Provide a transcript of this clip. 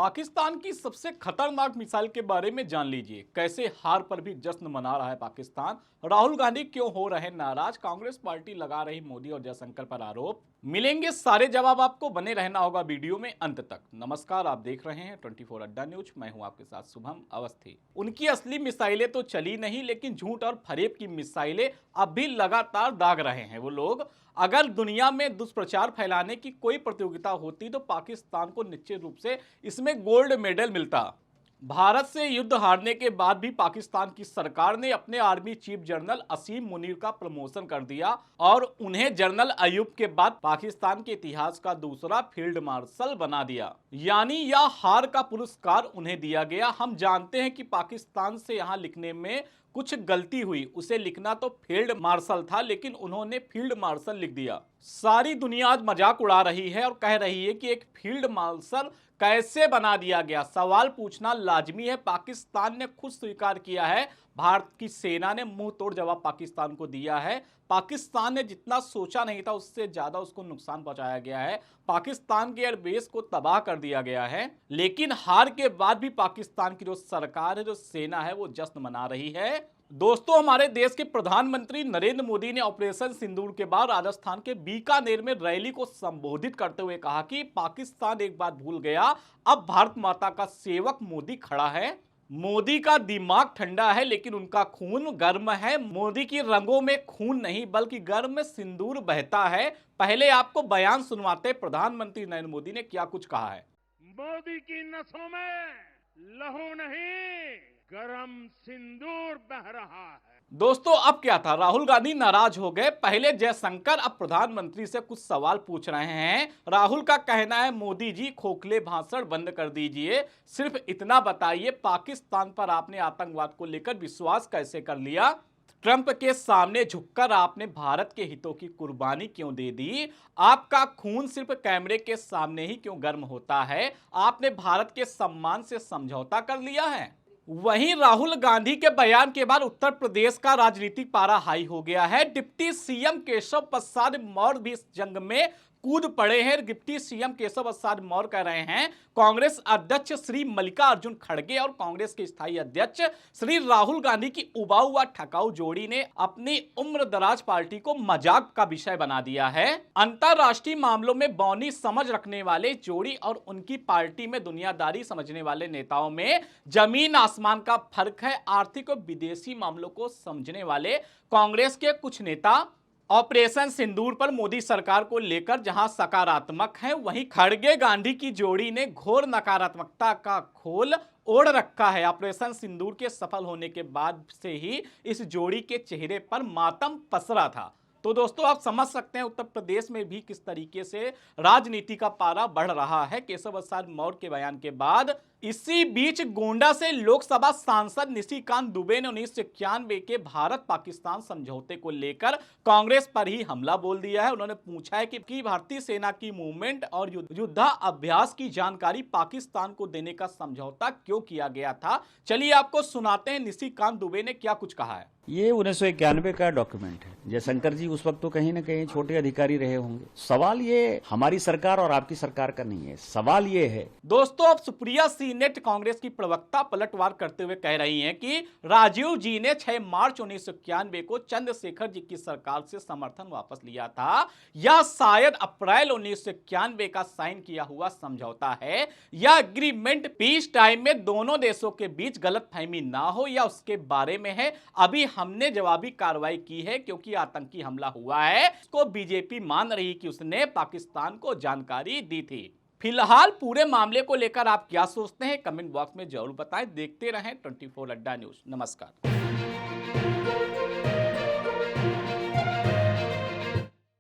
पाकिस्तान की सबसे खतरनाक मिसाइल के बारे में जान लीजिए। कैसे हार पर भी जश्न मना रहा है पाकिस्तान, राहुल गांधी क्यों हो रहे नाराज, कांग्रेस पार्टी लगा रही मोदी और जयशंकर पर आरोप। मिलेंगे सारे जवाब आपको, बने रहना होगा वीडियो में अंत तक। नमस्कार, आप देख रहे हैं 24 अड्डा न्यूज। मैं हूं आपके साथ शुभम अवस्थी। उनकी असली मिसाइलें तो चली नहीं, लेकिन झूठ और फरेब की मिसाइलें अब भी लगातार दाग रहे हैं वो लोग। अगर दुनिया में दुष्प्रचार फैलाने की कोई प्रतियोगिता होती तो पाकिस्तान को निश्चित रूप से इसमें गोल्ड मेडल मिलता। भारत से युद्ध हारने के बाद भी पाकिस्तान की सरकार ने अपने आर्मी चीफ जनरल असीम मुनीर का प्रमोशन कर दिया और उन्हें जनरल अयूब के बाद पाकिस्तान के इतिहास का दूसरा फील्ड मार्शल बना दिया। यानी यह हार का पुरस्कार उन्हें दिया गया। हम जानते हैं कि पाकिस्तान से यहां लिखने में कुछ गलती हुई, उसे लिखना तो फील्ड मार्शल था, लेकिन उन्होंने फील्ड मार्शल लिख दिया। सारी दुनिया आज मजाक उड़ा रही है और कह रही है कि एक फील्ड मार्शल कैसे बना दिया गया। सवाल पूछना लाजमी है। पाकिस्तान ने खुद स्वीकार किया है, भारत की सेना ने मुंह तोड़ जवाब पाकिस्तान को दिया है। पाकिस्तान ने जितना सोचा नहीं था उससे ज्यादा उसको नुकसान पहुंचाया गया है। पाकिस्तान के एयरबेस को तबाह कर दिया गया है। लेकिन हार के बाद भी पाकिस्तान की जो सरकार है, जो सेना है, वो जश्न मना रही है। दोस्तों, हमारे देश के प्रधानमंत्री नरेंद्र मोदी ने ऑपरेशन सिंदूर के बाद राजस्थान के बीकानेर में रैली को संबोधित करते हुए कहा कि पाकिस्तान एक बात भूल गया, अब भारत माता का सेवक मोदी खड़ा है। मोदी का दिमाग ठंडा है लेकिन उनका खून गर्म है। मोदी की रंगों में खून नहीं बल्कि गर्म में सिंदूर बहता है। पहले आपको बयान सुनवाते प्रधानमंत्री नरेंद्र मोदी ने क्या कुछ कहा है। मोदी की नसों में लहू नहीं, गरम सिंदूर बह रहा है। दोस्तों, अब क्या था, राहुल गांधी नाराज हो गए। पहले जयशंकर अब प्रधानमंत्री से कुछ सवाल पूछ रहे हैं। राहुल का कहना है, मोदी जी खोखले भाषण बंद कर दीजिए, सिर्फ इतना बताइए पाकिस्तान पर आपने आतंकवाद को लेकर विश्वास कैसे कर लिया। ट्रंप के सामने झुककर आपने भारत के हितों की कुर्बानी क्यों दे दी। आपका खून सिर्फ कैमरे के सामने ही क्यों गर्म होता है। आपने भारत के सम्मान से समझौता कर लिया है। वहीं राहुल गांधी के बयान के बाद उत्तर प्रदेश का राजनीतिक पारा हाई हो गया है। डिप्टी सीएम केशव प्रसाद मौर्य भी इस जंग में कूद पड़े हैं। डिप्टी सीएम केशव प्रसाद मौर्य कह रहे हैं, कांग्रेस अध्यक्ष श्री मल्लिकार्जुन खड़गे और कांग्रेस के स्थायी अध्यक्ष श्री राहुल गांधी की उबाऊ व ठकाऊ जोड़ी ने अपनी उम्रदराज पार्टी को मजाक का विषय बना दिया है। अंतरराष्ट्रीय मामलों में बौनी समझ रखने वाले जोड़ी और उनकी पार्टी में दुनियादारी समझने वाले नेताओं में जमीन आसमान का फर्क है। आर्थिक और विदेशी मामलों को समझने वाले कांग्रेस के कुछ नेता ऑपरेशन सिंदूर पर मोदी सरकार को लेकर जहां सकारात्मक हैं, वहीं खड़गे गांधी की जोड़ी ने घोर नकारात्मकता का खोल ओढ़ रखा है। ऑपरेशन सिंदूर के सफल होने के बाद से ही इस जोड़ी के चेहरे पर मातम पसरा था। तो दोस्तों, आप समझ सकते हैं उत्तर प्रदेश में भी किस तरीके से राजनीति का पारा बढ़ रहा है केशव प्रसाद मौर्य के बयान के बाद। इसी बीच गोंडा से लोकसभा सांसद निशिकांत दुबे ने 1991 के भारत पाकिस्तान समझौते को लेकर कांग्रेस पर ही हमला बोल दिया है। उन्होंने पूछा है कि भारतीय सेना की मूवमेंट और युद्धाभ्यास की जानकारी पाकिस्तान को देने का समझौता क्यों किया गया था। चलिए आपको सुनाते हैं निशिकांत दुबे ने क्या कुछ कहा है। ये 1991 का डॉक्यूमेंट है। जयशंकर जी उस वक्त तो कहीं ना कहीं छोटे अधिकारी रहे होंगे। सवाल ये हमारी सरकार और आपकी सरकार का नहीं है, सवाल ये है। दोस्तों, अब सुप्रिया सीनेट कांग्रेस की प्रवक्ता पलटवार करते हुए कह रही हैं कि राजीव जी ने 6 मार्च 1991 को चंद्रशेखर जी की सरकार से समर्थन वापस लिया था। यह शायद अप्रैल 1991 का साइन किया हुआ समझौता है। यह एग्रीमेंट पीस टाइम में दोनों देशों के बीच गलतफहमी ना हो या उसके बारे में है। अभी हमने जवाबी कार्रवाई की है क्योंकि आतंकी हमला हुआ है। इसको बीजेपी मान रही कि उसने पाकिस्तान को जानकारी दी थी। फिलहाल पूरे मामले को लेकर आप क्या सोचते हैं, कमेंट बॉक्स में जरूर बताएं। देखते रहें 24 अड्डा न्यूज। नमस्कार।